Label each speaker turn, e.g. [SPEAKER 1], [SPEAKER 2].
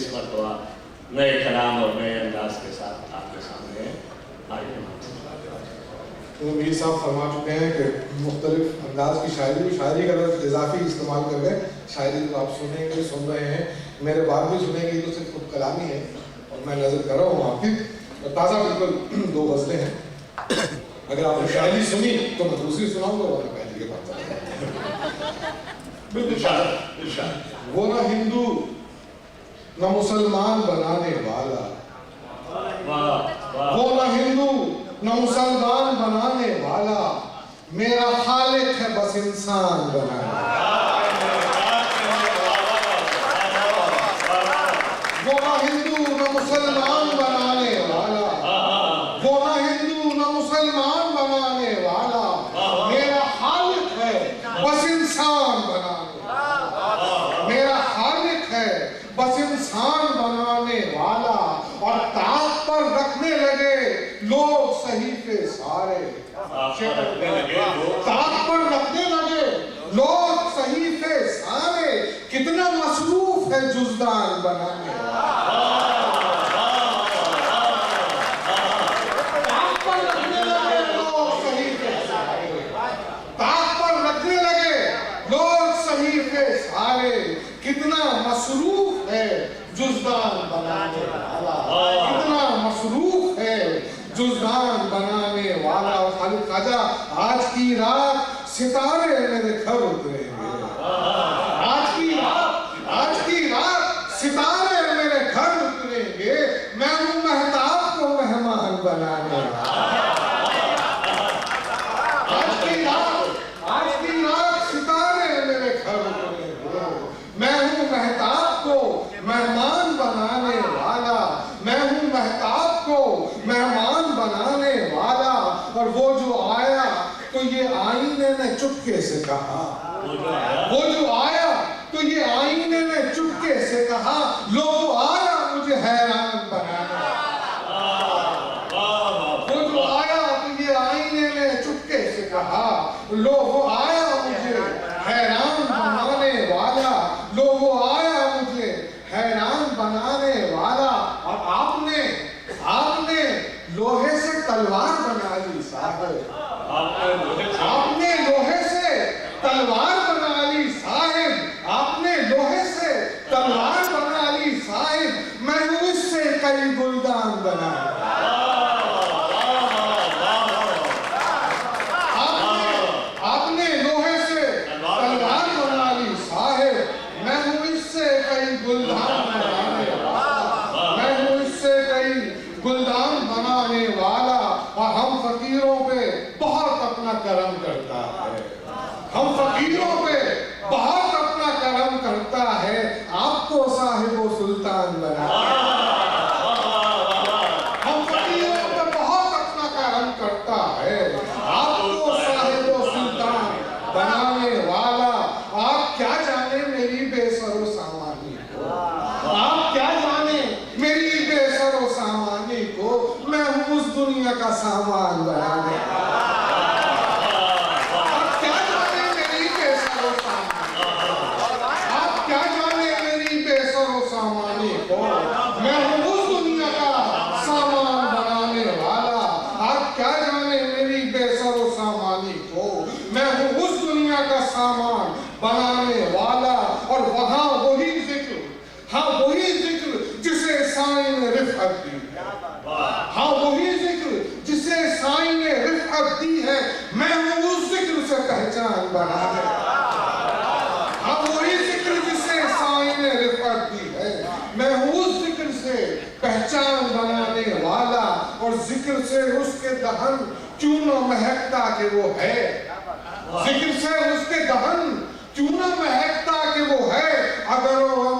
[SPEAKER 1] اس مرتبہ نئے کلام اور نئے انداز کے ساتھ آپ کے سامنے آئے ہیں۔
[SPEAKER 2] تو میر صاحب فرما چکے ہیں کہ مختلف انداز کی شاعری کا لفظ اضافی استعمال کر گئے۔ شاعری جو آپ سن رہے ہیں میرے بعد بھی سنیں گے، تو صرف خود کلامی ہے اور میں نظر کر رہا ہوں آپ کی تازہ بالکل 2 غزلیں ہیں۔ اگر آپ نے شاعری سنی تو میں دوسری سناؤں گا، ورنہ پہلی کے بعد وہ نہ ہندو نہ مسلمان بنانے والا، وہ نہ ہندو نہ مسلمان بنانے والا، میرا خالق ہے بس انسان بنانے والا۔ وہ نہ ہندو نہ مسلمان بنانے والا، وہ نہ ہندو نہ مسلمان بنانے والا، میرا خالق ہے بس انسان بنانے والا، میرا خالق ہے بس انسان بنانے والا۔ اور طاق پر رکھنے لگے لوگ صحیفے سارے، طاق پر رکھنے لگے لوگ صحیفے سارے، کتنا مصروف ہے جزدان بنانے والا۔ طاق پر رکھنے لگے لوگ صحیفے سارے، طاق پر رکھنے لگے لوگ صحیفے سارے، کتنا مصروف ہے جزدان بنانے والا، کتنا مصروف ہے جزدان بنانے والا۔ اور خالق خواجہ آج کی رات ستارے میرے گھر اتریں گے، آج کی رات ستارے میرے گھر اتریں گے، میں ہوں مہتاب کو مہمان بنانے والا۔ آج کی رات ستارے میرے گھر اتریں گے، میں ہوں مہتاب کو مہمان بنانے والا، میں ہوں مہتاب کو مہمان بنانے والا۔ اور وہ جو آیا تو یہ آئینے نے چپکے سے کہا، وہ جو آیا تو یہ آئینے نے چپکے سے کہا، لو وہ آیا مجھے حیران بنانے والا۔ وہ جو آیا تو یہ آئینے نے چپکے سے کہا، لو وہ آیا مجھے حیران بنانے والا، لو وہ آیا مجھے حیران بنانے والا۔ اور آپ نے لوہے سے تلوار بنا لی صاحب، آپ نے لوہے سے تلوار بنا لی صاحب، آپ نے لوہے سے تلوار بنا لی صاحب، میں ہوں اس سے کئی گلدان بنا۔ آپ نے لوہے سے تلوار بنا لی صاحب، میں ہوں اس سے کئی گلدان بنانے والا، میں ہوں اس سے کئی گلدان بنانے والا۔ اور ہم فقیروں پہ بہت اپنا کرم کرتا ہے، ہم فقیروں پہ بہت اپنا کرم کرتا ہے، آپ کو صاحب و سلطان بنانے والا۔ ہم فقیروں پہ بہت اپنا کرم کرتا ہے، آپ کو صاحب و سلطان بنانے والا۔ آپ کیا جانے میری بے سر و سامانی کو، آپ کیا جانے میری بے سر و سامانی کو، میں ہوں اس دنیا کا سامان بنانے والا۔ آپ کیا جانے میری بے سر و سامانی، آپ کیا جانے میری بے سر و سامانی کو، میں ہوں اس دنیا کا سامان بنانے والا۔ آپ کیا جانے میری بے سر و سامانی کو، میں ہوں اس دنیا کا سامان بنانے والا۔ اور وہاں وہی ذکر، ہاں وہی ذکر جسے سائیں نے رفعت دی، ہاں وہی ذکر جسے سائیں نے رفعت دی ہے، میں ہوں اس ذکر سے پہچان بنانے والا۔ ہاں وہی ذکر جسے سائیں نے رفعت دی ہے، میں ہوں اس ذکر سے پہچان بنانے والا۔ اور ذکر سے اس کے دہن کیوں نہ مہکتا کہ وہ ہے، ذکر سے اس کے دہن کیوں نہ مہکتا کہ وہ ہے، اگر وہ